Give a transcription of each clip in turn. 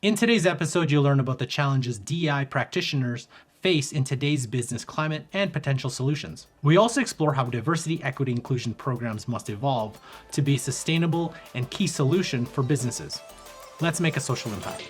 In today's episode, you'll learn about the challenges DEI practitioners face in today's business climate and potential solutions. We also explore how diversity, equity, inclusion programs must evolve to be a sustainable and key solution for businesses. Let's make a social impact.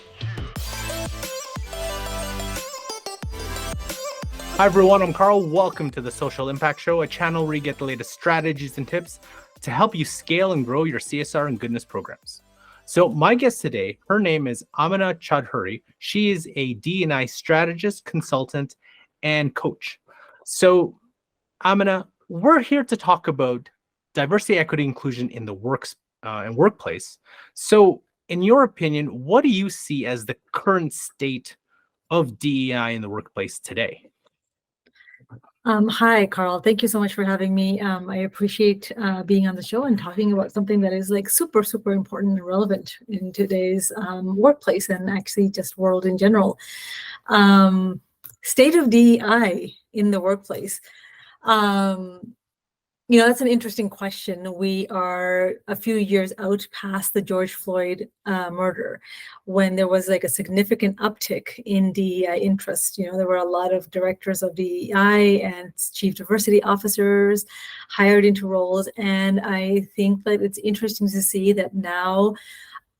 Hi everyone, I'm Carl. Welcome to the Social Impact Show, a channel where you get the latest strategies and tips to help you scale and grow your CSR and goodness programs. So my guest today, her name is Amena Chaudhry. She is a DEI strategist, consultant, and coach. So Amena, we're here to talk about diversity, equity, inclusion in the workplace. So in your opinion, what do you see as the current state of DEI in the workplace today? Hi, Carl. Thank you so much for having me. I appreciate being on the show and talking about something that is like super, super important and relevant in today's workplace and actually just world in general. State of DEI in the workplace. That's an interesting question. We are a few years out past the George Floyd murder, when there was like a significant uptick in DEI interest. There were a lot of directors of DEI and chief diversity officers hired into roles. And I think that it's interesting to see that now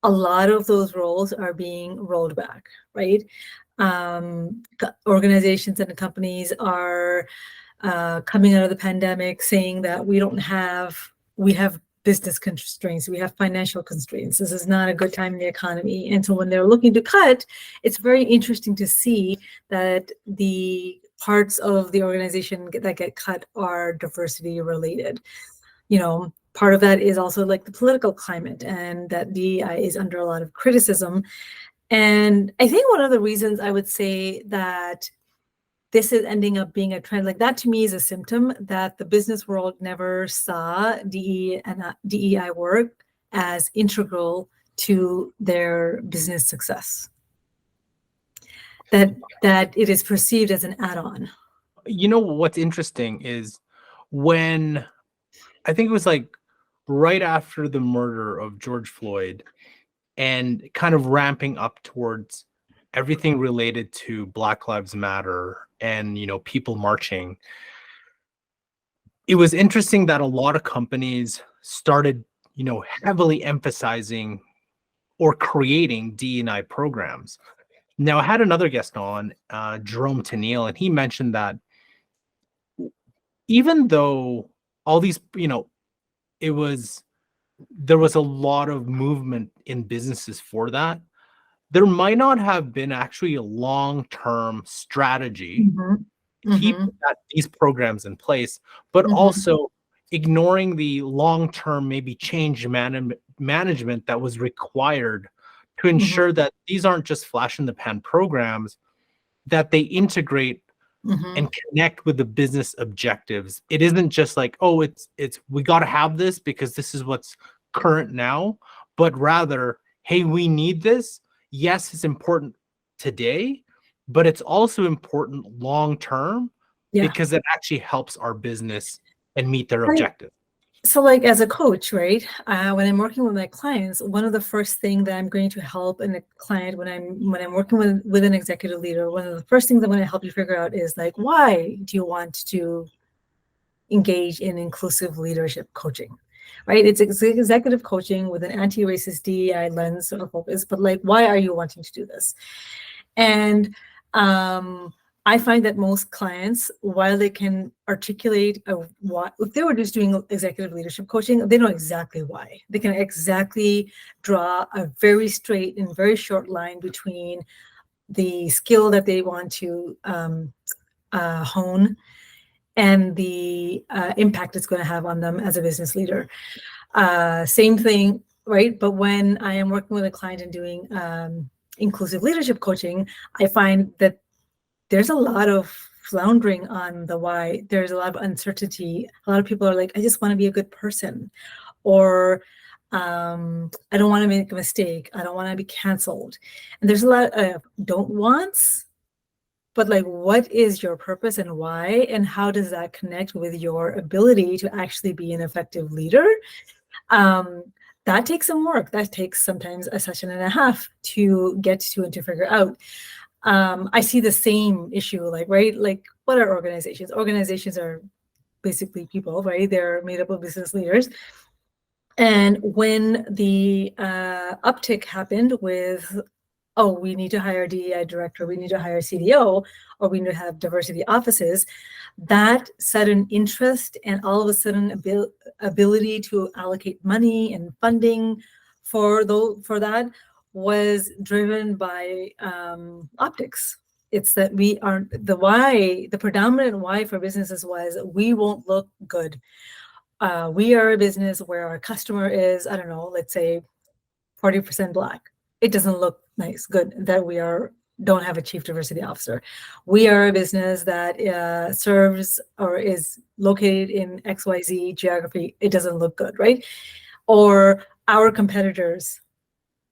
a lot of those roles are being rolled back, right? Organizations and companies are coming out of the pandemic saying that we have business constraints, we have financial constraints. This is not a good time in the economy. And so when they're looking to cut, it's very interesting to see that the parts of the organization that get cut are diversity related. Part of that is also like the political climate, and that DEI is under a lot of criticism. And I think one of the reasons I would say that this is ending up being a trend, like that to me is a symptom that the business world never saw DEI work as integral to their business success. That it is perceived as an add-on. What's interesting is when I think it was like right after the murder of George Floyd and kind of ramping up towards everything related to Black Lives Matter and, people marching, it was interesting that a lot of companies started, heavily emphasizing or creating DEI programs. Now, I had another guest on, Jerome Tennille, and he mentioned that even though all these, there was a lot of movement in businesses for that, there might not have been actually a long-term strategy to keep these programs in place, but also ignoring the long-term maybe change management that was required to ensure that these aren't just flash-in-the-pan programs, that they integrate and connect with the business objectives. It isn't just like, oh, it's we got to have this because this is what's current now, but rather, hey, we need this. Yes, it's important today, but it's also important long term because it actually helps our business and meet their objective. So like as a coach, right, when I'm working with my clients, one of the first things that I'm going to help a client when I'm working with an executive leader, one of the first things I'm going to help you figure out is like, why do you want to engage in inclusive leadership coaching? Right? It's executive coaching with an anti-racist DEI lens or focus, but like, why are you wanting to do this? And I find that most clients, while they can articulate why, if they were just doing executive leadership coaching, they know exactly why. They can exactly draw a very straight and very short line between the skill that they want to hone and the impact it's going to have on them as a business leader. Same thing, right? But when I am working with a client and doing inclusive leadership coaching, I find that there's a lot of floundering on the why. There's a lot of uncertainty. A lot of people are like, I just want to be a good person, or I don't want to make a mistake. I don't want to be canceled. And there's a lot of don't wants, but like, what is your purpose and why, and how does that connect with your ability to actually be an effective leader? that takes some work. That takes sometimes a session and a half to get to and to figure out. I see the same issue, like, right? Like, what are organizations? Organizations are basically people, right? They're made up of business leaders. And when the uptick happened with, oh, we need to hire a DEI director, we need to hire a CDO, or we need to have diversity offices, that sudden interest and all of a sudden ability to allocate money and funding for that was driven by optics. It's that we aren't, the predominant why for businesses was, we won't look good. We are a business where our customer is, I don't know, let's say 40% Black. It doesn't look nice, good that we don't have a chief diversity officer. We are a business that serves or is located in XYZ geography. It doesn't look good, right? Or our competitors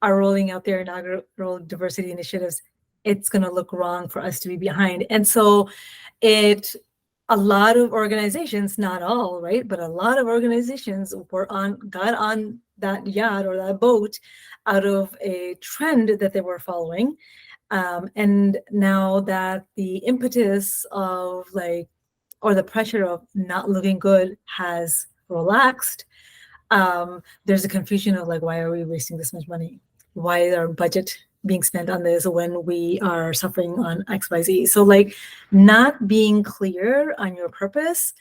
are rolling out their inaugural diversity initiatives. It's going to look wrong for us to be behind. And so a lot of organizations, not all, right, but a lot of organizations got on that yacht or that boat out of a trend that they were following. And now that the impetus of or the pressure of not looking good has relaxed, there's a confusion of why are we wasting this much money? Why is our budget being spent on this when we are suffering on XYZ? So not being clear on your purpose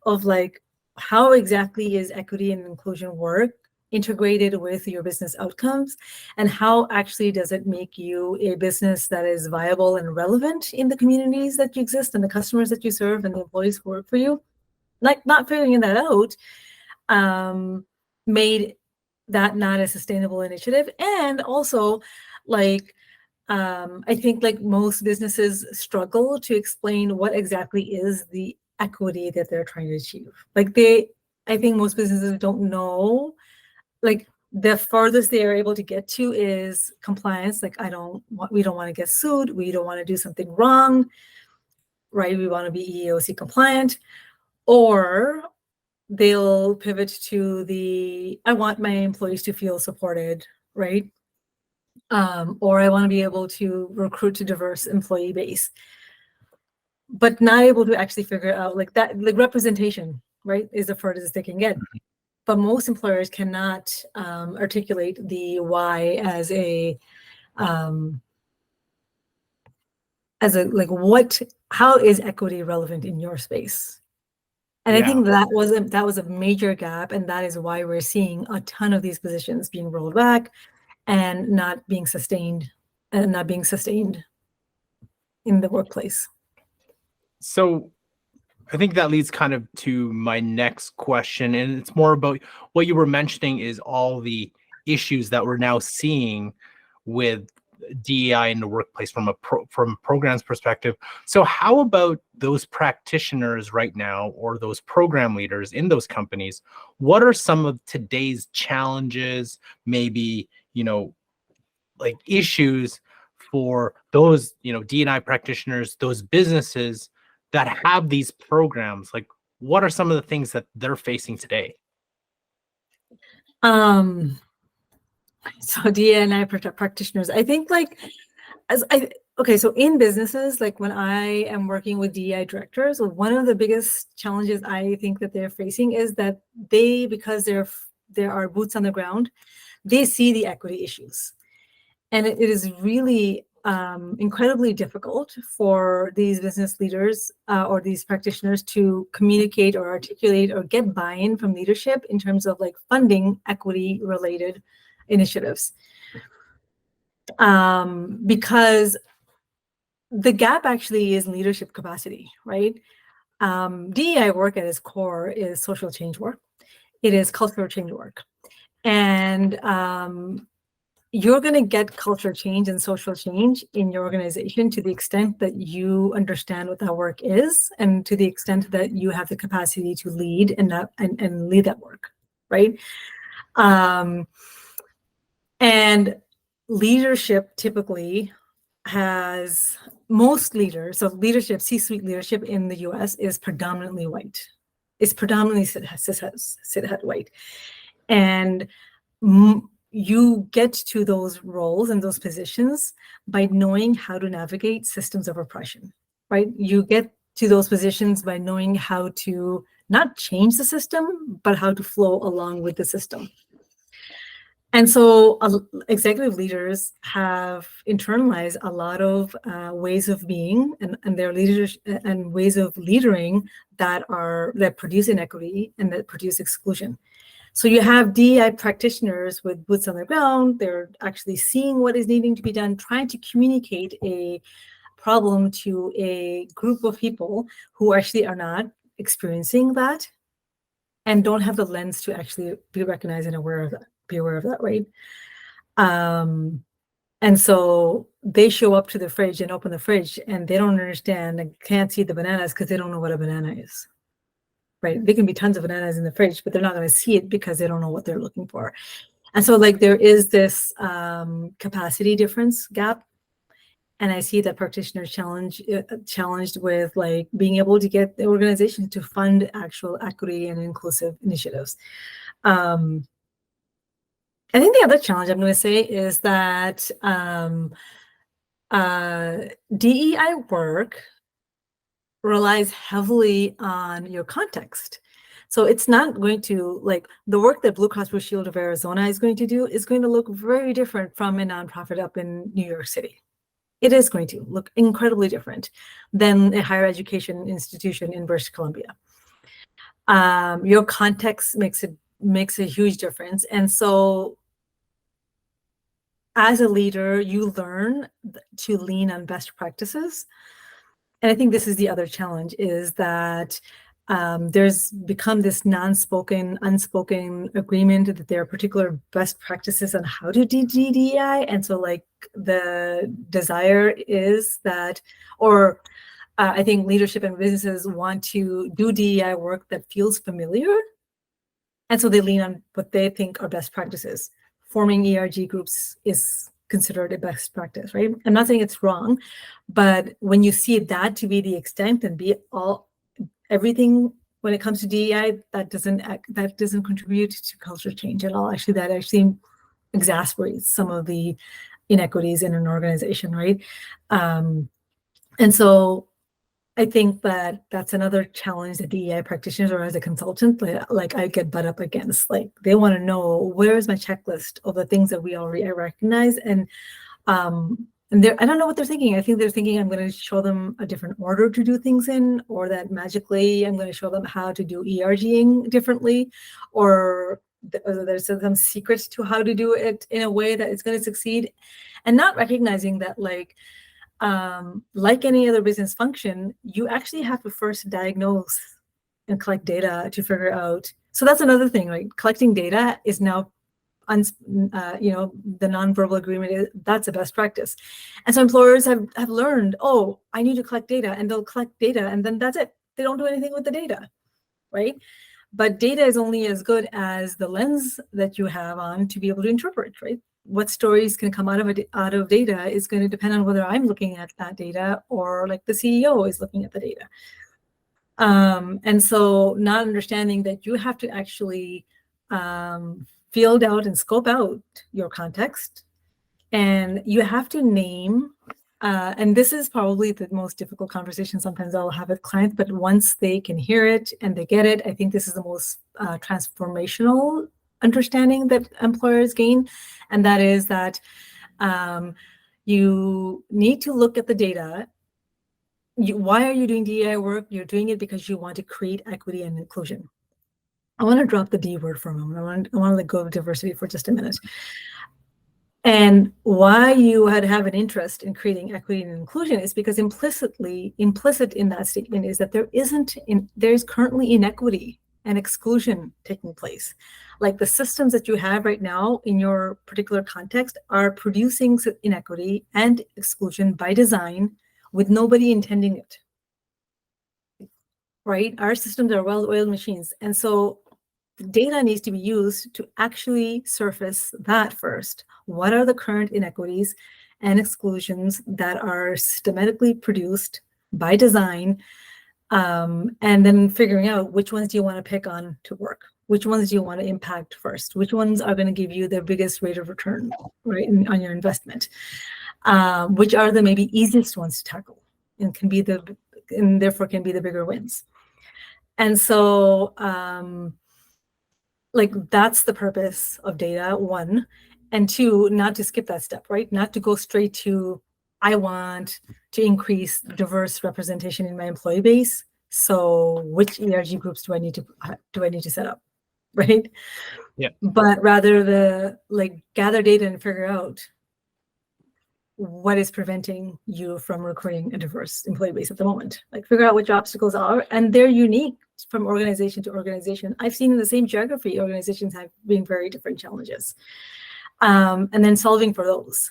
of how exactly is equity and inclusion work integrated with your business outcomes, and how actually does it make you a business that is viable and relevant in the communities that you exist and the customers that you serve and the employees who work for you. Not figuring that out made that not a sustainable initiative. And also I think most businesses struggle to explain what exactly is the equity that they're trying to achieve. I think most businesses don't know. The farthest they are able to get to is compliance. We don't want to get sued. We don't want to do something wrong, right? We want to be EEOC compliant. Or they'll pivot to I want my employees to feel supported, right? Or I want to be able to recruit a diverse employee base, but not able to actually figure out that representation, right, is the furthest they can get. But most employers cannot articulate the why as how is equity relevant in your space? And I think that was a major gap, and that is why we're seeing a ton of these positions being rolled back and not being sustained in the workplace. So I think that leads kind of to my next question, and it's more about what you were mentioning is all the issues that we're now seeing with DEI in the workplace from a program's perspective. So how about those practitioners right now, or those program leaders in those companies? What are some of today's challenges, maybe, issues for those, DEI practitioners, those businesses that have these programs? What are some of the things that they're facing today? So DEI practitioners, I think so in businesses, when I am working with DEI directors, one of the biggest challenges I think that they're facing is that because there are boots on the ground, they see the equity issues. And it is really incredibly difficult for these business leaders or these practitioners to communicate or articulate or get buy-in from leadership in terms of funding equity related initiatives. Because the gap actually is leadership capacity, right? DEI work at its core is social change work. It is cultural change work. And you're going to get culture change and social change in your organization to the extent that you understand what that work is, and to the extent that you have the capacity to lead and lead that work, right? And leadership typically has most leaders, so leadership, C-suite leadership in the US is predominantly white. It's predominantly cishet white. And you get to those roles and those positions by knowing how to navigate systems of oppression, right? You get to those positions by knowing how to not change the system, but how to flow along with the system. And so executive leaders have internalized a lot of ways of being and their leaders and ways of leading that produce inequity and that produce exclusion. So you have DEI practitioners with boots on the ground. They're actually seeing what is needing to be done, trying to communicate a problem to a group of people who actually are not experiencing that and don't have the lens to actually be recognized and be aware of that, right? And so they show up to the fridge and open the fridge and they don't understand and can't see the bananas because they don't know what a banana is. Right? There can be tons of bananas in the fridge, but they're not going to see it because they don't know what they're looking for. And so like there is this capacity difference gap. And I see that practitioners challenged with like being able to get the organization to fund actual equity and inclusive initiatives. I think the other challenge I'm going to say is that DEI work relies heavily on your context. So it's not going to, like, the work that Blue Cross Blue Shield of Arizona is going to do is going to look very different from a nonprofit up in New York City. It is going to look incredibly different than a higher education institution in British Columbia. Your context makes a huge difference. And so as a leader, you learn to lean on best practices. And I think this is the other challenge, is that there's become this unspoken agreement that there are particular best practices on how to do DEI. And so like the desire is that, or I think leadership and businesses want to do DEI work that feels familiar. And so they lean on what they think are best practices. Forming ERG groups is considered a best practice, right? I'm not saying it's wrong, but when you see that to be the extent and be everything when it comes to DEI, that doesn't contribute to culture change at all. Actually, that actually exacerbates some of the inequities in an organization, right? And so I think that that's another challenge that DEI practitioners or as a consultant, like I get butt up against. Like they want to know, where is my checklist of the things that we already recognize? And I don't know what they're thinking. I think they're thinking I'm going to show them a different order to do things in, or that magically I'm going to show them how to do ERGing differently, or there's some secret to how to do it in a way that it's going to succeed, and not recognizing that like any other business function, you actually have to first diagnose and collect data to figure out. So that's another thing, right? Collecting data is now, the nonverbal agreement that's a best practice. And so employers have learned, oh, I need to collect data, and they'll collect data, and then that's it. They don't do anything with the data, right? But data is only as good as the lens that you have on to be able to interpret, right? What stories can come out of data is going to depend on whether I'm looking at that data or like the CEO is looking at the data. And so not understanding that you have to actually field out and scope out your context, and you have to name, and this is probably the most difficult conversation sometimes I'll have with clients, but once they can hear it and they get it, I think this is the most transformational understanding that employers gain. And that is that you need to look at the data. Why are you doing DEI work? You're doing it because you want to create equity and inclusion. I want to drop the D word for a moment. I want to let go of diversity for just a minute. And why you would have an interest in creating equity and inclusion is because implicit in that statement is that there is currently inequity and exclusion taking place. Like the systems that you have right now in your particular context are producing inequity and exclusion by design with nobody intending it, right? Our systems are well-oiled machines. And so data needs to be used to actually surface that first. What are the current inequities and exclusions that are systematically produced by design? And then figuring out which ones do you want to pick on to work. Which ones do you want to impact first? Which ones are going to give you the biggest rate of return, right, on your investment? Which are the maybe easiest ones to tackle and therefore can be the bigger wins. And so, like, that's the purpose of data, one. And two, not to skip that step, right? Not to go straight to, I want to increase diverse representation in my employee base. So which ERG groups do I need to set up, right? Yeah. But rather gather data and figure out what is preventing you from recruiting a diverse employee base at the moment. Like, figure out which obstacles are, and they're unique from organization to organization. I've seen in the same geography, organizations have been very different challenges, and then solving for those.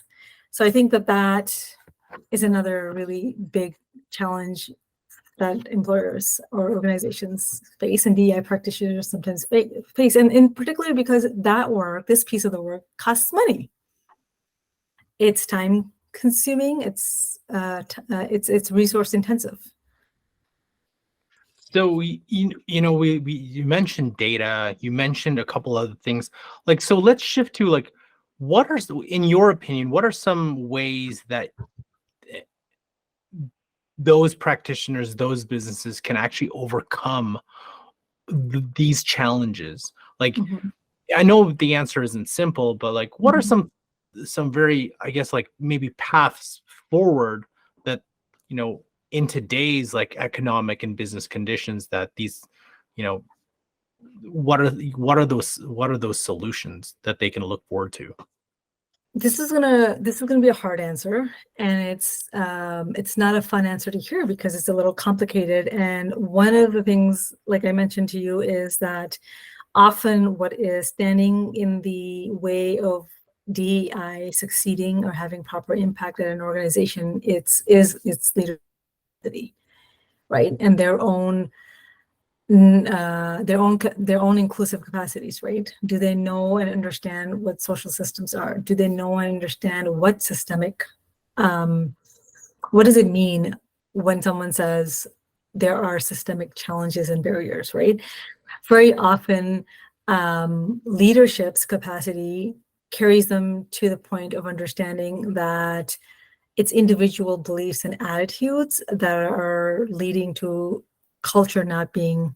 So I think that is another really big challenge that employers or organizations face, and DEI practitioners sometimes face, and in particular because that work, this piece of the work, costs money. It's time consuming. It's resource intensive. So you mentioned data. You mentioned a couple other things. Like, so let's shift to, like, what are, in your opinion, what are some ways that those practitioners, those businesses can actually overcome these challenges? Like, I know the answer isn't simple, but like, what are some very, I guess, like, maybe paths forward that, in today's like economic and business conditions, that these, what are those solutions that they can look forward to? This is gonna be a hard answer, and it's not a fun answer to hear because it's a little complicated. And one of the things, like I mentioned to you, is that often what is standing in the way of DEI succeeding or having proper impact at an organization, it's leadership, right, and their own inclusive capacities, right? Do they know and understand what social systems are? Do they know and understand what systemic, what does it mean when someone says there are systemic challenges and barriers, right? Very often, leadership's capacity carries them to the point of understanding that it's individual beliefs and attitudes that are leading to culture not being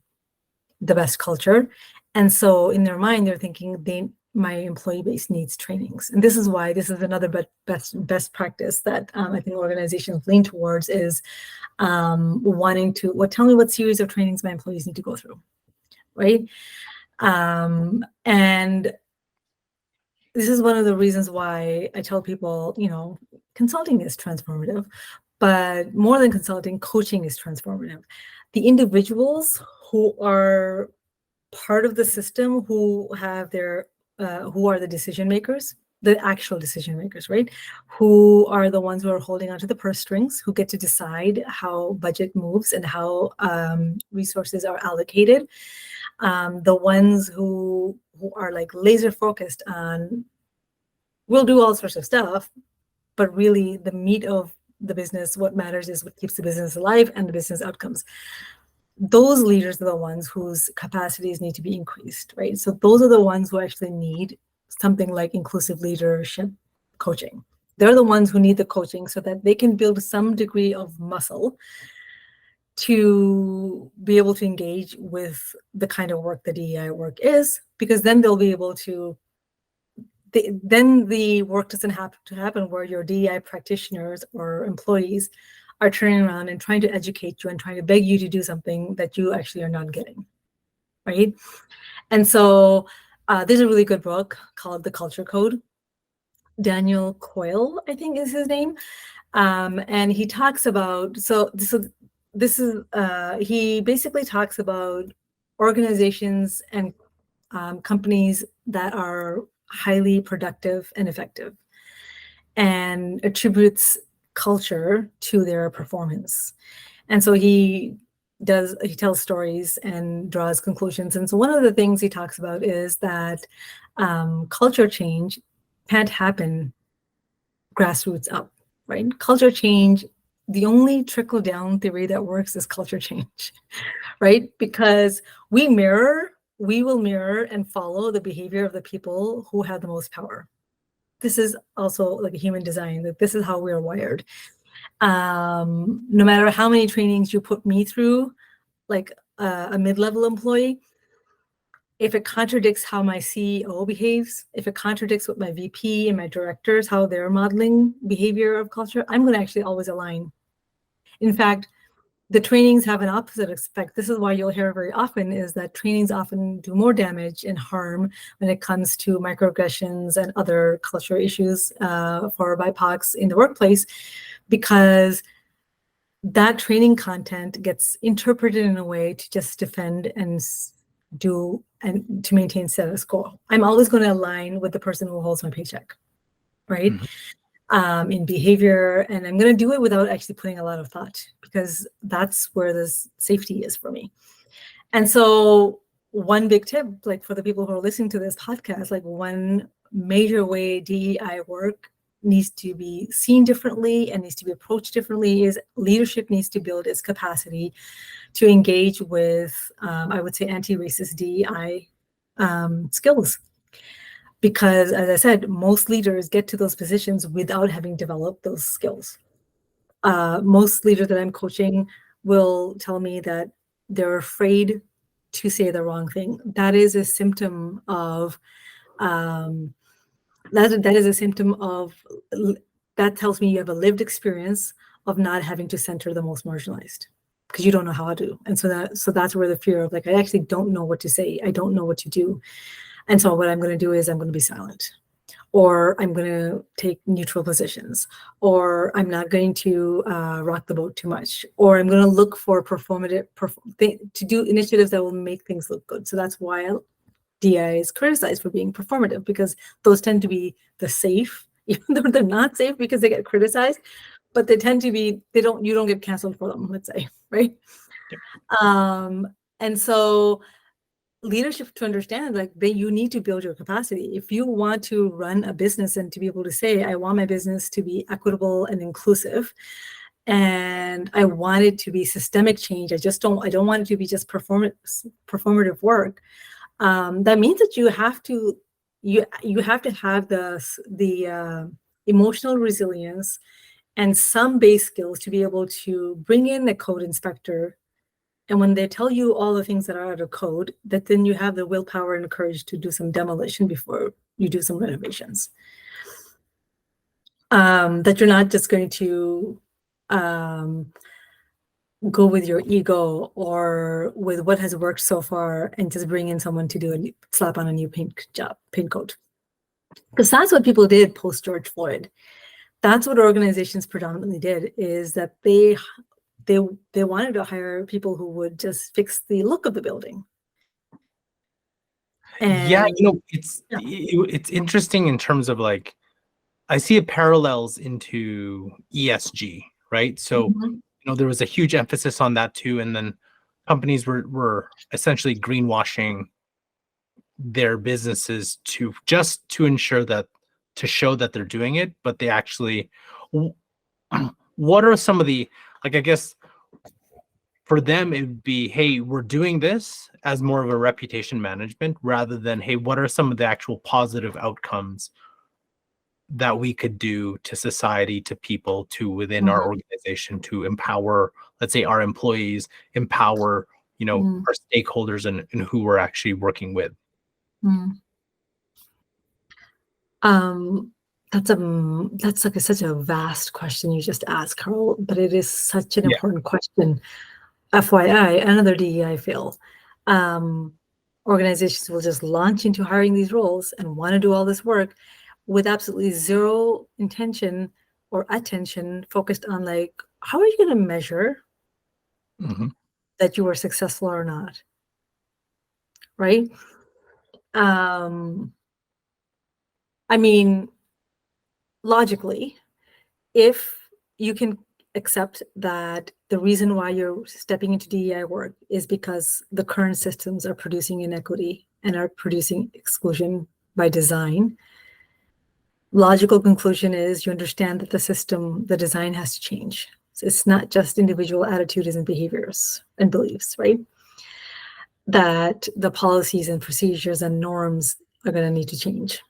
the best culture. And so in their mind, they're thinking my employee base needs trainings. And this is why this is another best practice that I think organizations lean towards is wanting to, tell me what series of trainings my employees need to go through, right? And this is one of the reasons why I tell people, consulting is transformative, but more than consulting, coaching is transformative. The individuals who are part of the system, who are the decision makers, the actual decision makers, right? Who are the ones who are holding onto the purse strings, who get to decide how budget moves and how resources are allocated. The ones who are like laser focused on, we'll do all sorts of stuff, but really the meat of the business, what matters is what keeps the business alive and the business outcomes. Those leaders are the ones whose capacities need to be increased, right? So those are the ones who actually need something like inclusive leadership coaching. They're the ones who need the coaching so that they can build some degree of muscle to be able to engage with the kind of work that DEI work is, because then they'll be able to, then the work doesn't have to happen where your DEI practitioners or employees are turning around and trying to educate you and trying to beg you to do something that you actually are not getting, right? And so there's a really good book called The Culture Code. Daniel Coyle, I think is his name. And he talks about, he basically talks about organizations and companies that are highly productive and effective, and attributes culture to their performance. And so he tells stories and draws conclusions. And so one of the things he talks about is that culture change can't happen grassroots up, right? Culture change, the only trickle down theory that works is culture change, right? Because we mirror we will mirror and follow the behavior of the people who have the most power. This is also like a human design, that this is how we are wired. No matter how many trainings you put me through, like a mid-level employee, if it contradicts how my CEO behaves, if it contradicts what my VP and my directors, how they're modeling behavior of culture, I'm going to actually always align. In fact, the trainings have an opposite effect. This is why you'll hear very often is that trainings often do more damage and harm when it comes to microaggressions and other cultural issues for BIPOCs in the workplace, because that training content gets interpreted in a way to just defend and do and to maintain status quo. I'm always going to align with the person who holds my paycheck, right? In behavior, and I'm going to do it without actually putting a lot of thought, because that's where this safety is for me. And so one big tip, like for the people who are listening to this podcast, like one major way DEI work needs to be seen differently and needs to be approached differently is leadership needs to build its capacity to engage with, I would say, anti-racist DEI skills. Because, as I said, most leaders get to those positions without having developed those skills. Most leaders that I'm coaching will tell me that they're afraid to say the wrong thing. That is a symptom of, that tells me you have a lived experience of not having to center the most marginalized, because you don't know how to. And so that's where the fear of, like, I actually don't know what to say. I don't know what to do. And so what I'm going to do is I'm going to be silent, or I'm going to take neutral positions, or I'm not going to rock the boat too much, or I'm going to look for to do initiatives that will make things look good. So that's why DEI is criticized for being performative, because those tend to be the safe, even though they're not safe because they get criticized, but they tend to be, you don't get canceled for them, let's say, right? Yep. And so leadership to understand, like, you need to build your capacity. If you want to run a business and to be able to say, I want my business to be equitable and inclusive, and I want it to be systemic change, I don't want it to be just performative work. That means that you have to have the emotional resilience and some base skills to be able to bring in a code inspector. And when they tell you all the things that are out of code, that then you have the willpower and courage to do some demolition before you do some renovations. That you're not just going to go with your ego or with what has worked so far and just bring in someone to do slap on a new paint coat. Because that's what people did post George Floyd. That's what organizations predominantly did, is that they wanted to hire people who would just fix the look of the building. And it's interesting in terms of, like, I see parallels into ESG, right? So, there was a huge emphasis on that too. And then companies were essentially greenwashing their businesses to ensure that, to show that they're doing it, but they actually, what are some of the, like, I guess for them, it would be, hey, we're doing this as more of a reputation management rather than, hey, what are some of the actual positive outcomes that we could do to society, to people, to within our organization, to empower, let's say, our employees, empower, our stakeholders and who we're actually working with. That's like such a vast question you just asked, Carl, but it is such an important question. FYI, another DEI fail. Organizations will just launch into hiring these roles and want to do all this work with absolutely zero intention or attention focused on, like, how are you going to measure that you were successful or not, right? I mean, logically, if you can accept that the reason why you're stepping into DEI work is because the current systems are producing inequity and are producing exclusion by design, logical conclusion is you understand that the design has to change. So it's not just individual attitudes and behaviors and beliefs, right? that the policies and procedures and norms are going to need to change.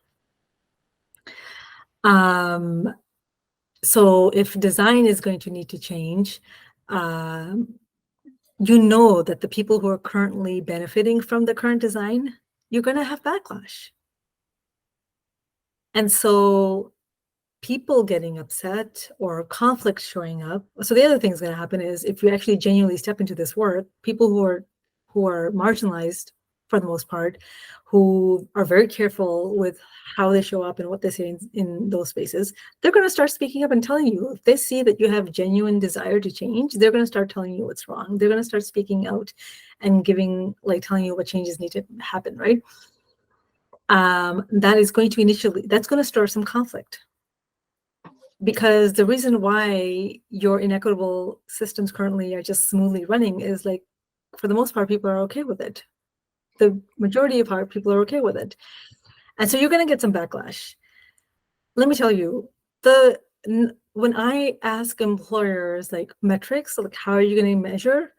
So if design is going to need to change, you know that the people who are currently benefiting from the current design, you're going to have backlash. And so people getting upset or conflict showing up. So the other thing that's going to happen is if you actually genuinely step into this work, people who are marginalized for the most part, who are very careful with how they show up and what they say in those spaces, they're going to start speaking up and telling you. If they see that you have genuine desire to change, they're going to start telling you what's wrong. They're going to start speaking out and telling you what changes need to happen, right? That is going to that's going to stir some conflict. Because the reason why your inequitable systems currently are just smoothly running is like, for the most part, people are okay with it. The majority of our people are okay with it. And so you're going to get some backlash. Let me tell you, when I ask employers like metrics, like how are you going to measure,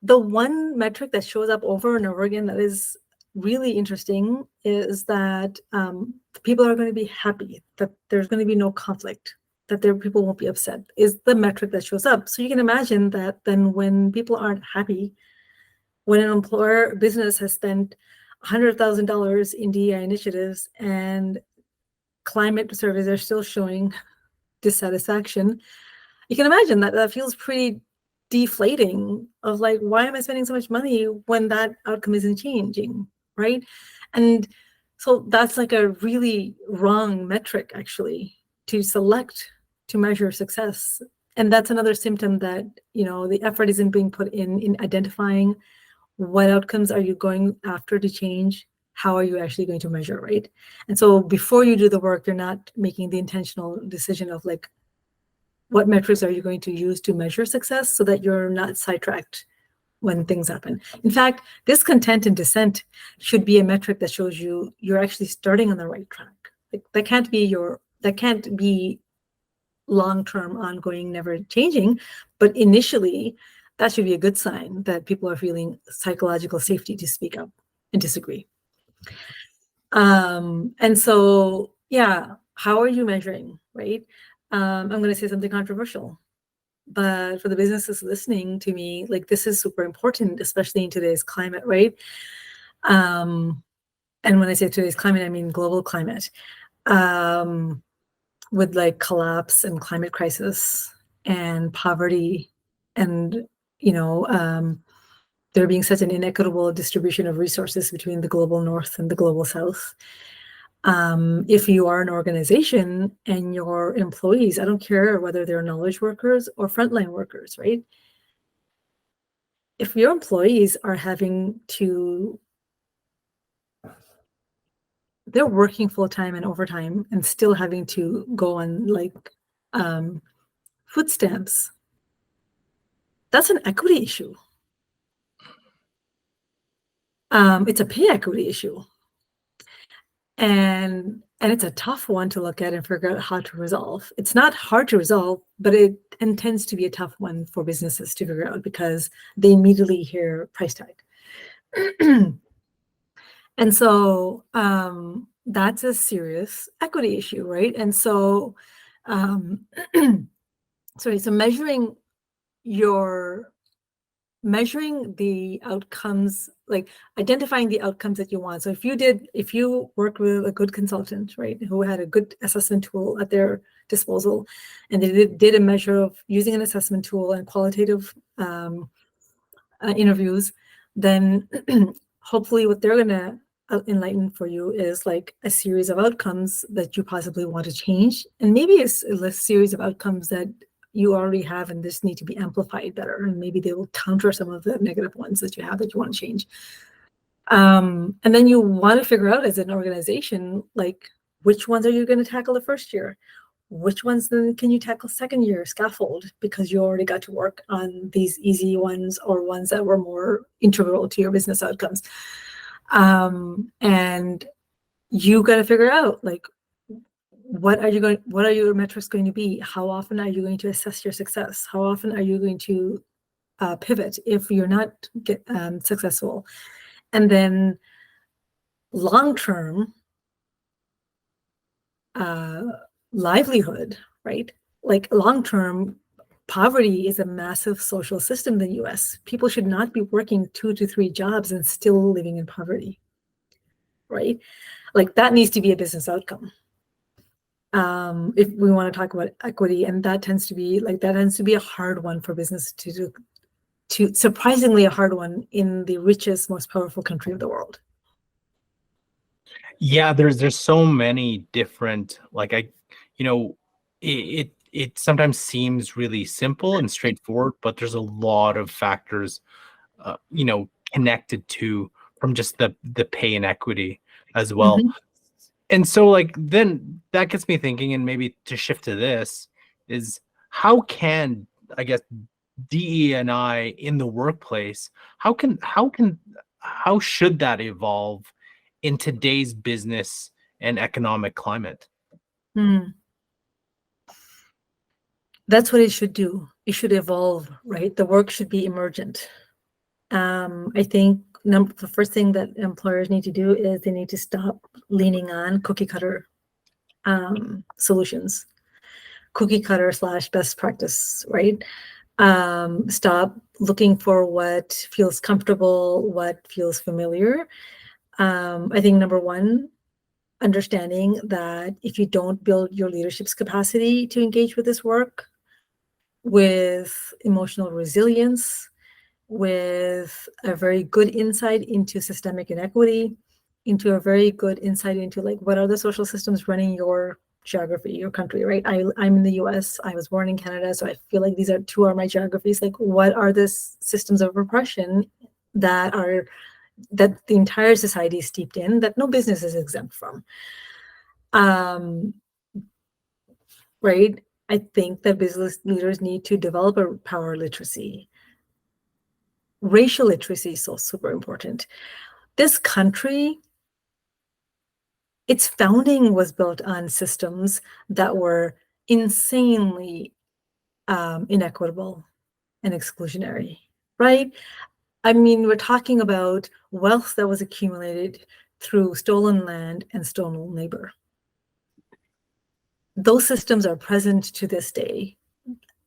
the one metric that shows up over and over again that is really interesting is that people are going to be happy, that there's going to be no conflict, that people won't be upset, is the metric that shows up. So you can imagine that then when people aren't happy, when an business has spent $100,000 in DEI initiatives and climate surveys are still showing dissatisfaction, you can imagine that feels pretty deflating of like, why am I spending so much money when that outcome isn't changing, right? And so that's like a really wrong metric actually to select to measure success. And that's another symptom that, the effort isn't being put in identifying what outcomes are you going after to change, how are you actually going to measure, right? And so before you do the work, you're not making the intentional decision of like, what metrics are you going to use to measure success so that you're not sidetracked when things happen. In fact, discontent and dissent should be a metric that shows you're actually starting on the right track. Like that can't be long-term, ongoing, never changing, but initially that should be a good sign that people are feeling psychological safety to speak up and disagree. And so, yeah, how are you measuring, right? I'm going to say something controversial, but for the businesses listening to me, like this is super important, especially in today's climate, right? And when I say today's climate, I mean global climate, with like collapse and climate crisis and poverty and, there being such an inequitable distribution of resources between the global north and the global south. If you are an organization and your employees, I don't care whether they're knowledge workers or frontline workers, right? If your employees are they're working full-time and overtime and still having to go on like food stamps, that's an equity issue. It's a pay equity issue. And it's a tough one to look at and figure out how to resolve. It's not hard to resolve, but it tends to be a tough one for businesses to figure out because they immediately hear price tag. And so that's a serious equity issue, right? And so, so measuring the outcomes, like identifying the outcomes that you want. So if you worked with a good consultant, right, who had a good assessment tool at their disposal, and they did a measure of using an assessment tool and qualitative interviews, then hopefully what they're gonna enlighten for you is like a series of outcomes that you possibly want to change, and maybe it's a series of outcomes that you already have and just need to be amplified better, and maybe they will counter some of the negative ones that you have that you want to change. And then you want to figure out as an organization, like which ones are you going to tackle the first year? Which ones then can you tackle second year, scaffold, because you already got to work on these easy ones or ones that were more integral to your business outcomes. And you got to figure out like, what are your metrics going to be? How often are you going to assess your success? How often are you going to pivot if you're not successful? And then long-term livelihood, right? Like long-term poverty is a massive social system in the US. People should not be working 2 to 3 jobs and still living in poverty, right? Like that needs to be a business outcome. If we want to talk about equity, and that tends to be a hard one for business to do, surprisingly a hard one in the richest, most powerful country of the world. Yeah, there's so many different, like, it sometimes seems really simple and straightforward, but there's a lot of factors, connected to, from just the pay inequity as well. Mhm. And so, like, then that gets me thinking, and maybe to shift to this, is how can, I guess, DE&I in the workplace, how should that evolve in today's business and economic climate? Hmm. That's what it should do. It should evolve, right? The work should be emergent. I think the first thing that employers need to do is they need to stop leaning on cookie cutter solutions, cookie cutter / best practice, right? Stop looking for what feels comfortable, what feels familiar. I think number one, understanding that if you don't build your leadership's capacity to engage with this work, with emotional resilience, with a very good insight into systemic inequity, into a very good insight into like what are the social systems running your geography, your country, right? I'm in the US, I was born in Canada, so I feel like these are two of my geographies. Like what are the systems of repression that the entire society is steeped in, that no business is exempt from? Right? I think that business leaders need to develop a power literacy. Racial literacy is so super important. This country, its founding was built on systems that were insanely inequitable and exclusionary, right? I mean, we're talking about wealth that was accumulated through stolen land and stolen labor. Those systems are present to this day,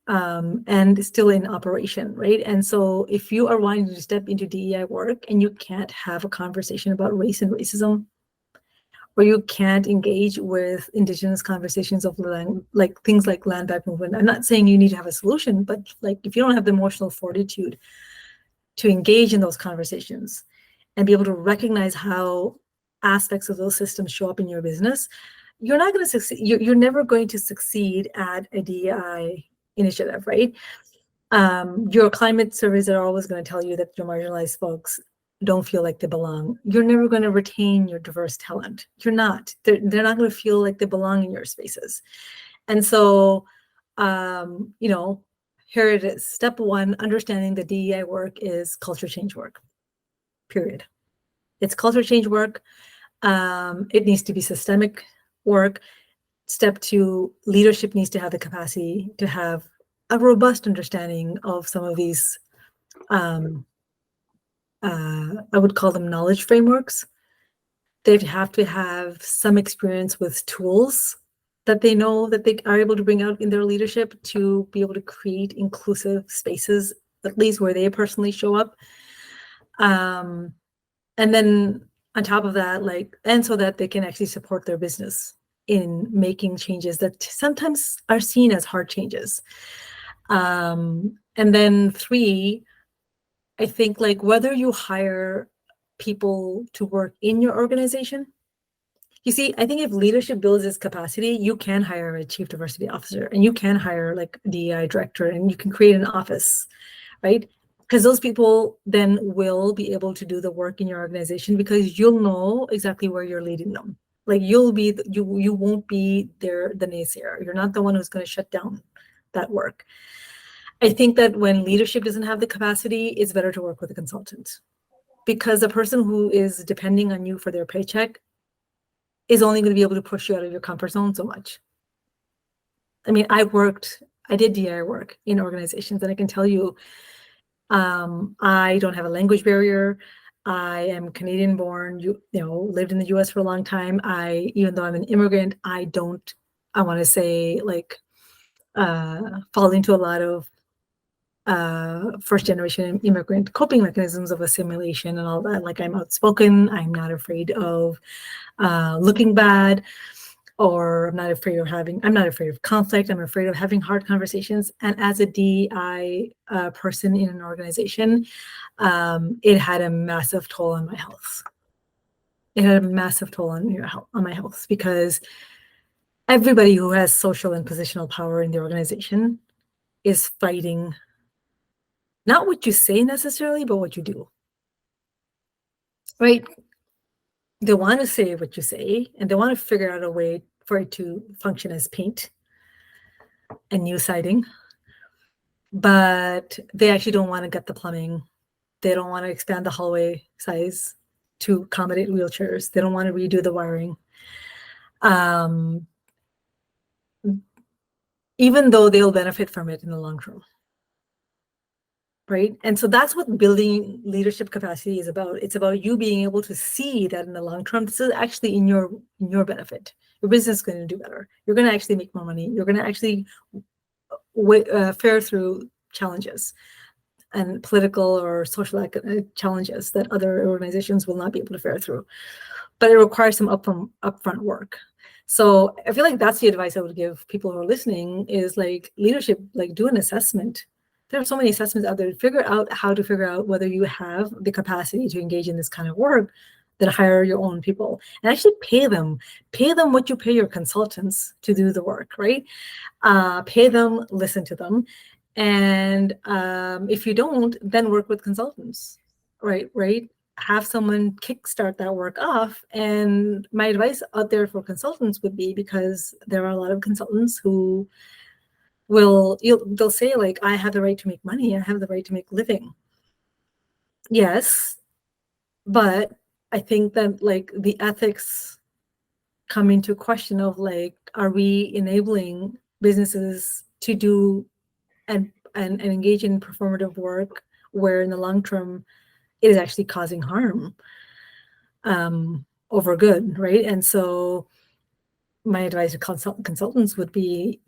and still in operation, right? And so if you are wanting to step into DEI work and you can't have a conversation about race and racism, or you can't engage with indigenous conversations of land, like things like land back movement. I'm not saying you need to have a solution, but like if you don't have the emotional fortitude to engage in those conversations and be able to recognize how aspects of those systems show up in your business, you're not going to succeed. You're never going to succeed at a DEI initiative, right? Your climate surveys are always going to tell you that your marginalized folks don't feel like they belong. You're never going to retain your diverse talent. You're not. They're not going to feel like they belong in your spaces. And so, here it is. Step one, understanding the DEI work is culture change work, period. It's culture change work. It needs to be systemic work. Step two, leadership needs to have the capacity to have a robust understanding of some of these, I would call them knowledge frameworks. They'd have to have some experience with tools that they know that they are able to bring out in their leadership to be able to create inclusive spaces, at least where they personally show up. And then on top of that, and so that they can actually support their business in making changes that sometimes are seen as hard changes. And then three, I think whether you hire people to work in your organization, you see, I think if leadership builds its capacity, you can hire a chief diversity officer and you can hire a DEI director and you can create an office, right? Because those people then will be able to do the work in your organization because you'll know exactly where you're leading them. You won't be the naysayer. You're not the one who's going to shut down that work. I think that when leadership doesn't have the capacity, it's better to work with a consultant, because the person who is depending on you for their paycheck is only going to be able to push you out of your comfort zone so much. I mean, I did DI work in organizations, and I can tell you, I don't have a language barrier. I am Canadian born, lived in the US for a long time. Even though I'm an immigrant, I want to say like, fall into a lot of first generation immigrant coping mechanisms of assimilation and all that. Like, I'm outspoken, I'm not afraid of looking bad, or I'm not afraid of conflict. I'm afraid of having hard conversations. And as a DEI person in an organization, it had a massive toll on my health. It had a massive toll on my health, because everybody who has social and positional power in the organization is fighting not what you say necessarily, but what you do. Right? They want to say what you say, and they want to figure out a way for it to function as paint and new siding. But they actually don't want to get the plumbing. They don't want to expand the hallway size to accommodate wheelchairs. They don't want to redo the wiring. Even though they'll benefit from it in the long term. Right? And so that's what building leadership capacity is about. It's about you being able to see that in the long term, this is actually in your benefit. Your business is going to do better. You're going to actually make more money. You're going to actually fare through challenges and political or social challenges that other organizations will not be able to fare through. But it requires some upfront work. So I feel like that's the advice I would give people who are listening is like leadership, like do an assessment. There are so many assessments out there. Figure out whether you have the capacity to engage in this kind of work, then hire your own people and actually pay them what you pay your consultants to do the work, right? Pay them, listen to them. And if you don't, then work with consultants, right? Have someone kickstart that work off. And my advice out there for consultants would be, because there are a lot of consultants who they'll say like, I have the right to make money. I have the right to make a living. Yes. But I think that like the ethics come into question of like, are we enabling businesses to do and engage in performative work where in the long term it is actually causing harm over good, right? And so my advice to consultants would be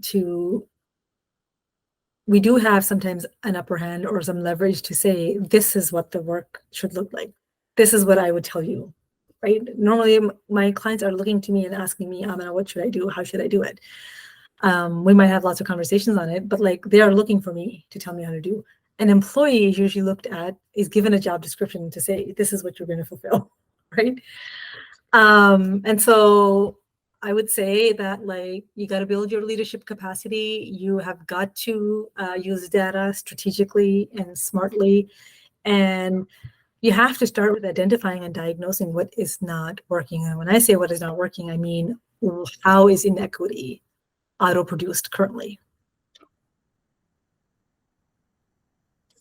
we do have sometimes an upper hand or some leverage to say, this is what the work should look like. This is what I would tell you, right? Normally my clients are looking to me and asking me, Amena, what should I do? How should I do it? We might have lots of conversations on it, but like they are looking for me to tell me how to do. An employee is usually is given a job description to say, this is what you're going to fulfill, right? And so I would say that like you got to build your leadership capacity. You have got to use data strategically and smartly. And you have to start with identifying and diagnosing what is not working. And when I say what is not working, I mean, how is inequity auto-produced currently?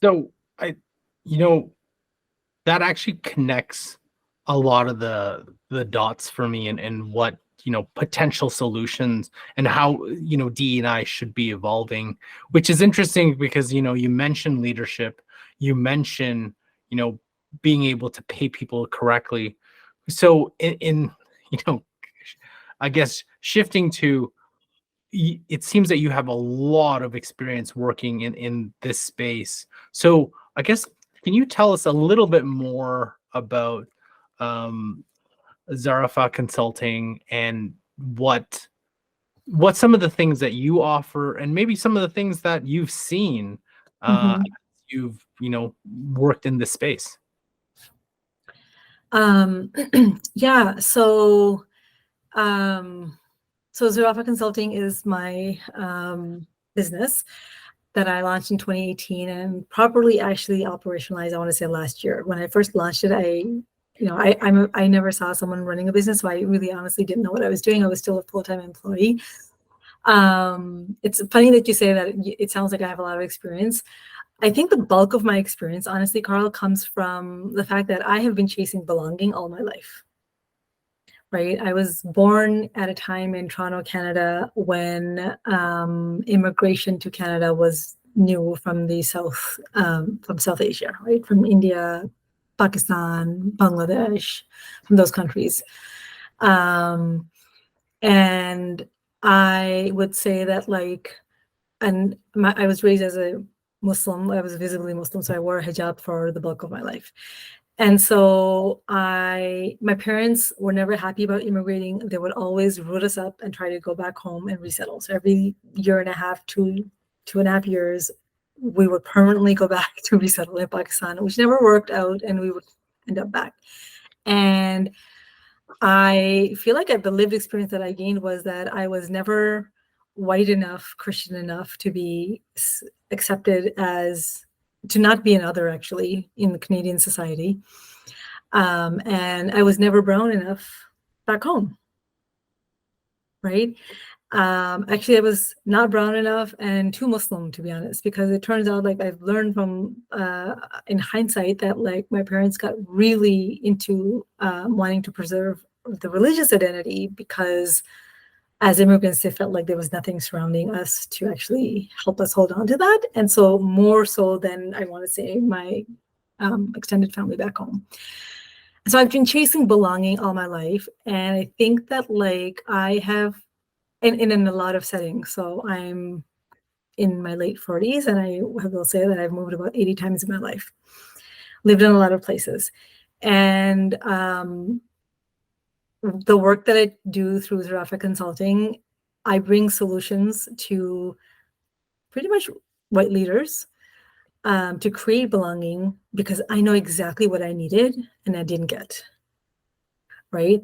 So that actually connects a lot of the dots for me and what potential solutions and how DEI should be evolving, which is interesting because you mentioned leadership, you mentioned being able to pay people correctly. So in I guess shifting to, it seems that you have a lot of experience working in this space. So I guess, can you tell us a little bit more about Zarafa Consulting and what some of the things that you offer and maybe some of the things that you've seen as you've worked in this space? Yeah, so Zarafa Consulting is my business that I launched in 2018 and properly actually operationalized, I want to say last year. When I first launched it, I never saw someone running a business, so I really honestly didn't know what I was doing. I was still a full-time employee. It's funny that you say that. It sounds like I have a lot of experience. I think the bulk of my experience, honestly, Carl, comes from the fact that I have been chasing belonging all my life. Right? I was born at a time in Toronto, Canada, when immigration to Canada was new from the South, from South Asia, right? From India, Pakistan, Bangladesh, from those countries. And I would say that I was raised as a Muslim. I was visibly Muslim, so I wore a hijab for the bulk of my life. And so my parents were never happy about immigrating. They would always root us up and try to go back home and resettle. So every year and a half, 2.5 years, we would permanently go back to resettle in Pakistan, which never worked out, and we would end up back. And I feel like the lived experience that I gained was that I was never white enough, Christian enough to be accepted to not be an other, actually, in the Canadian society. And I was never brown enough back home, right? Actually, I was not brown enough and too Muslim, to be honest, because it turns out, I've learned from, in hindsight, that my parents got really into wanting to preserve the religious identity, because as immigrants, they felt like there was nothing surrounding us to actually help us hold on to that. And so more so than, I want to say, my extended family back home. So I've been chasing belonging all my life. And I think that I have, in a lot of settings. So I'm in my late 40s, and I will say that I've moved about 80 times in my life, lived in a lot of places. And the work that I do through Zarafa Consulting, I bring solutions to pretty much white leaders to create belonging, because I know exactly what I needed and I didn't get, right?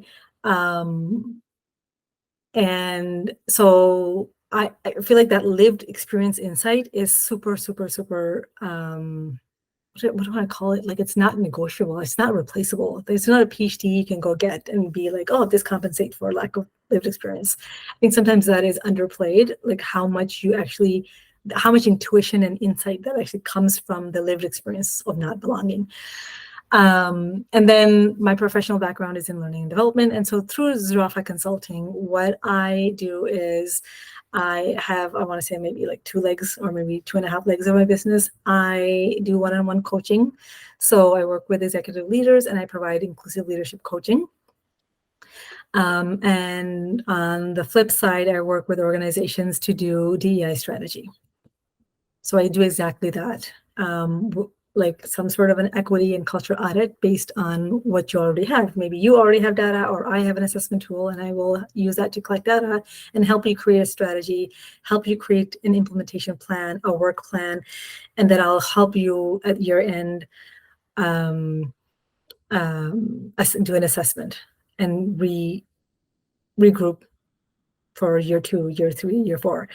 And so I feel like that lived experience insight is super, super, super, what do I call it? It's not negotiable. It's not replaceable. There's not a PhD you can go get and be like, oh, this compensates for lack of lived experience. I think sometimes that is underplayed, how much intuition and insight that actually comes from the lived experience of not belonging. And then my professional background is in learning and development. And so through Zarafa Consulting, what I do is I want to say maybe 2 legs or maybe 2.5 legs of my business. I do one-on-one coaching. So I work with executive leaders and I provide inclusive leadership coaching. And on the flip side, I work with organizations to do DEI strategy. So I do exactly that. Some sort of an equity and culture audit based on what you already have. Maybe you already have data, or I have an assessment tool, and I will use that to collect data and help you create a strategy, help you create an implementation plan, a work plan, and then I'll help you at year end do an assessment and regroup for year 2, year 3, year 4.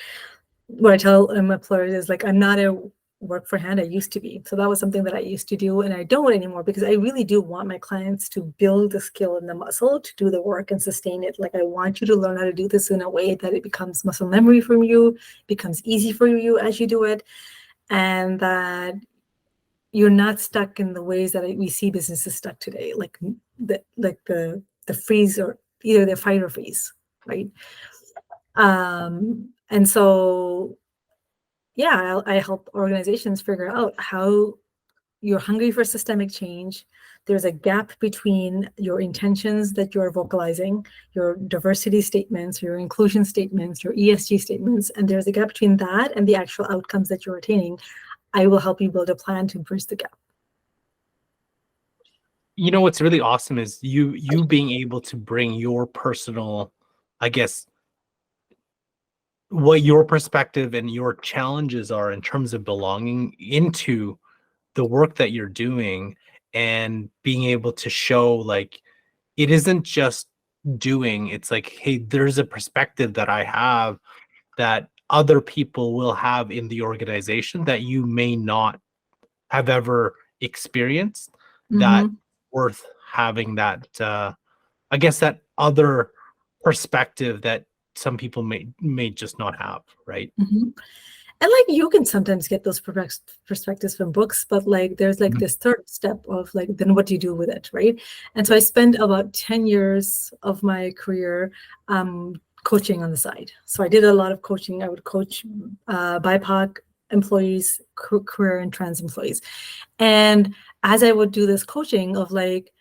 What I tell employers is I'm not a work for hand I used to be. So that was something that I used to do, and I don't anymore, because I really do want my clients to build the skill and the muscle to do the work and sustain it. I want you to learn how to do this in a way that it becomes muscle memory from you, becomes easy for you as you do it, and that you're not stuck in the ways that we see businesses stuck today, the freeze, or either the fight or freeze, right? And so yeah, I help organizations figure out how you're hungry for systemic change. There's a gap between your intentions that you're vocalizing, your diversity statements, your inclusion statements, your ESG statements, and there's a gap between that and the actual outcomes that you're attaining. I will help you build a plan to bridge the gap. What's really awesome is you being able to bring your personal, I guess, what your perspective and your challenges are in terms of belonging into the work that you're doing, and being able to show it isn't just doing, it's hey, there's a perspective that I have that other people will have in the organization that you may not have ever experienced, that worth having that I guess that other perspective that some people may just not have, right? And you can sometimes get those perspectives from books, but there's this third step of then what do you do with it, right? And so I spent about 10 years of my career coaching on the side. So I did a lot of coaching. I would coach BIPOC employees, queer and trans employees. And as I would do this coaching of like,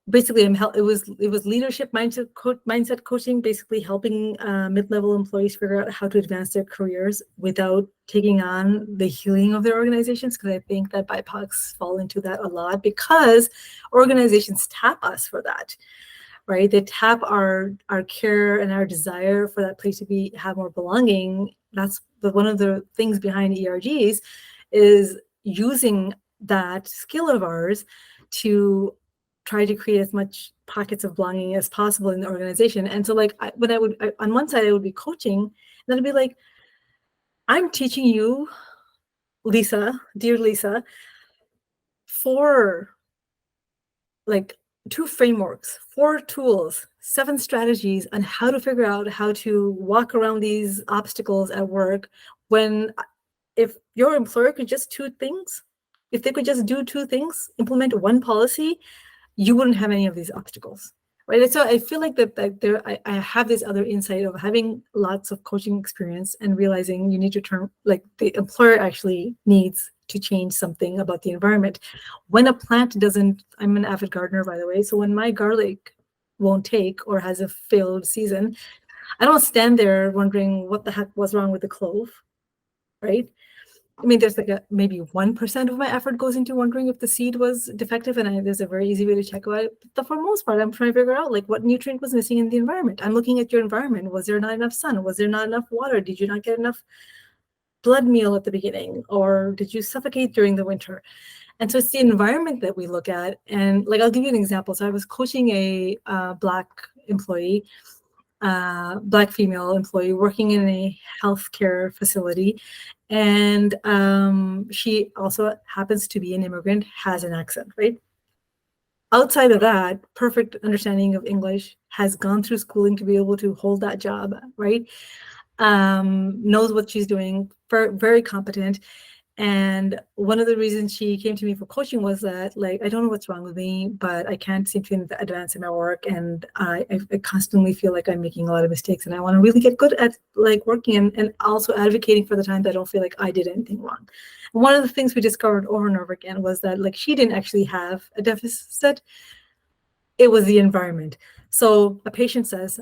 basically it was leadership mindset coaching, basically helping mid-level employees figure out how to advance their careers without taking on the healing of their organizations, because I think that BIPOCs fall into that a lot, because organizations tap us for that, right? They tap our care and our desire for that place to have more belonging. That's one of the things behind ERGs, is using that skill of ours to try to create as much pockets of belonging as possible in the organization. And so like on one side I would be coaching, and then I'd be like, I'm teaching you, Lisa, dear Lisa, 4 like 2 frameworks, 4 tools, 7 strategies on how to figure out how to walk around these obstacles at work, when if your employer could just do 2 things, if they could just do 2 things, implement 1 policy, you wouldn't have any of these obstacles, right? And so I feel like I have this other insight of having lots of coaching experience and realizing you need to turn, like the employer actually needs to change something about the environment. When a plant doesn't, I'm an avid gardener, by the way, so when my garlic won't take or has a failed season, I don't stand there wondering what the heck was wrong with the clove, right? I mean, there's like maybe 1% of my effort goes into wondering if the seed was defective, and there's a very easy way to check about it. But for the most part, I'm trying to figure out like what nutrient was missing in the environment. I'm looking at your environment. Was there not enough sun? Was there not enough water? Did you not get enough blood meal at the beginning? Or did you suffocate during the winter? And so it's the environment that we look at. And like, I'll give you an example. So I was coaching a Black employee, Black female employee working in a healthcare facility. And she also happens to be an immigrant, has an accent, right? Outside of that, perfect understanding of English, has gone through schooling to be able to hold that job, right? Knows what she's doing, very competent. And one of the reasons she came to me for coaching was that, like, I don't know what's wrong with me, but I can't seem to advance in my work, and I constantly feel like I'm making a lot of mistakes, and I want to really get good at like working and also advocating for the times I don't feel like I did anything wrong. And one of the things we discovered over and over again was that like she didn't actually have a deficit; it was the environment. So a patient says,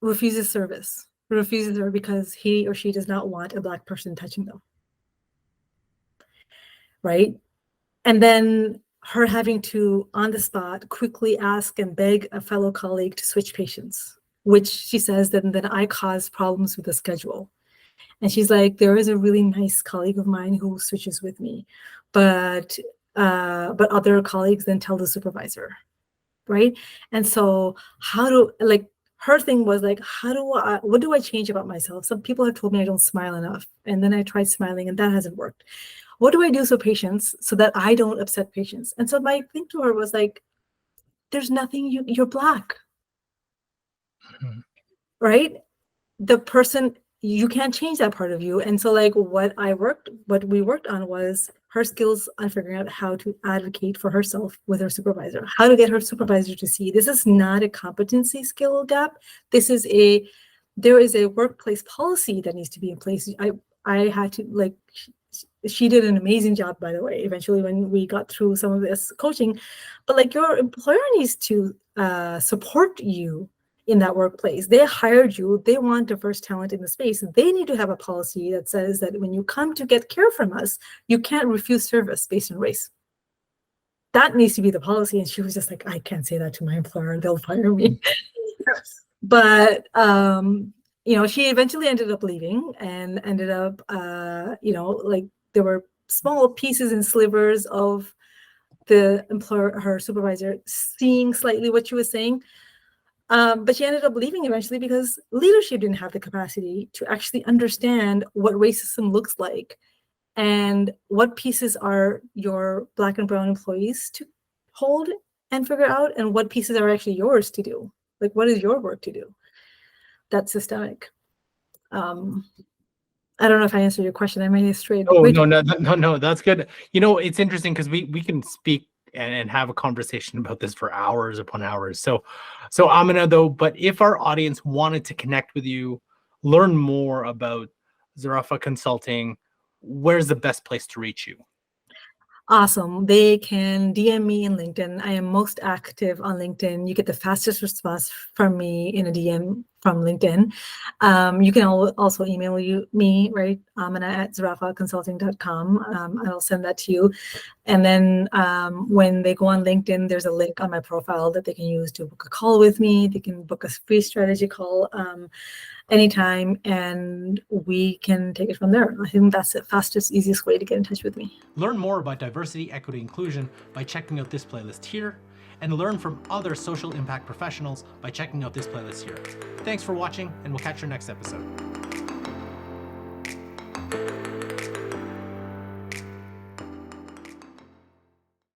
refuses service, refuses her because he or she does not want a Black person touching them. Right? And then her having to, on the spot, quickly ask and beg a fellow colleague to switch patients, which she says that then I caused problems with the schedule. And she's like, there is a really nice colleague of mine who switches with me, but other colleagues then tell the supervisor, right? And so her thing was like, what do I change about myself? Some people have told me I don't smile enough. And then I tried smiling and that hasn't worked. What do I do so that I don't upset patients? And so my thing to her was like, there's nothing, you're Black, right? The person, you can't change that part of you. And so like what we worked on was her skills on figuring out how to advocate for herself with her supervisor, how to get her supervisor to see this is not a competency skill gap. There is a workplace policy that needs to be in place. I had to like, she did an amazing job, by the way, eventually when we got through some of this coaching, but like your employer needs to support you in that workplace. They hired you, they want diverse talent in the space. They need to have a policy that says that when you come to get care from us, you can't refuse service based on race. That needs to be the policy. And she was just like, I can't say that to my employer, they'll fire me. But she eventually ended up leaving and ended up, like there were small pieces and slivers of the employer, her supervisor, seeing slightly what she was saying. But she ended up leaving eventually because leadership didn't have the capacity to actually understand what racism looks like and what pieces are your Black and brown employees to hold and figure out, and what pieces are actually yours to do. Like, what is your work to do? That's systemic. I don't know if I answered your question. I may have strayed. Oh, no, that's good. It's interesting because we can speak and have a conversation about this for hours upon hours. So Amena, though, but if our audience wanted to connect with you, learn more about Zarafa Consulting, where's the best place to reach you? Awesome. They can DM me in LinkedIn. I am most active on LinkedIn. You get the fastest response from me in a DM from LinkedIn. You can also email me, right? Amena at zarafaconsulting.com. I'll send that to you. And then when they go on LinkedIn, there's a link on my profile that they can use to book a call with me. They can book a free strategy call anytime, and we can take it from there. I think that's the fastest, easiest way to get in touch with me. Learn more about diversity, equity, inclusion by checking out this playlist here, and learn from other social impact professionals by checking out this playlist here. Thanks for watching, and we'll catch you next episode.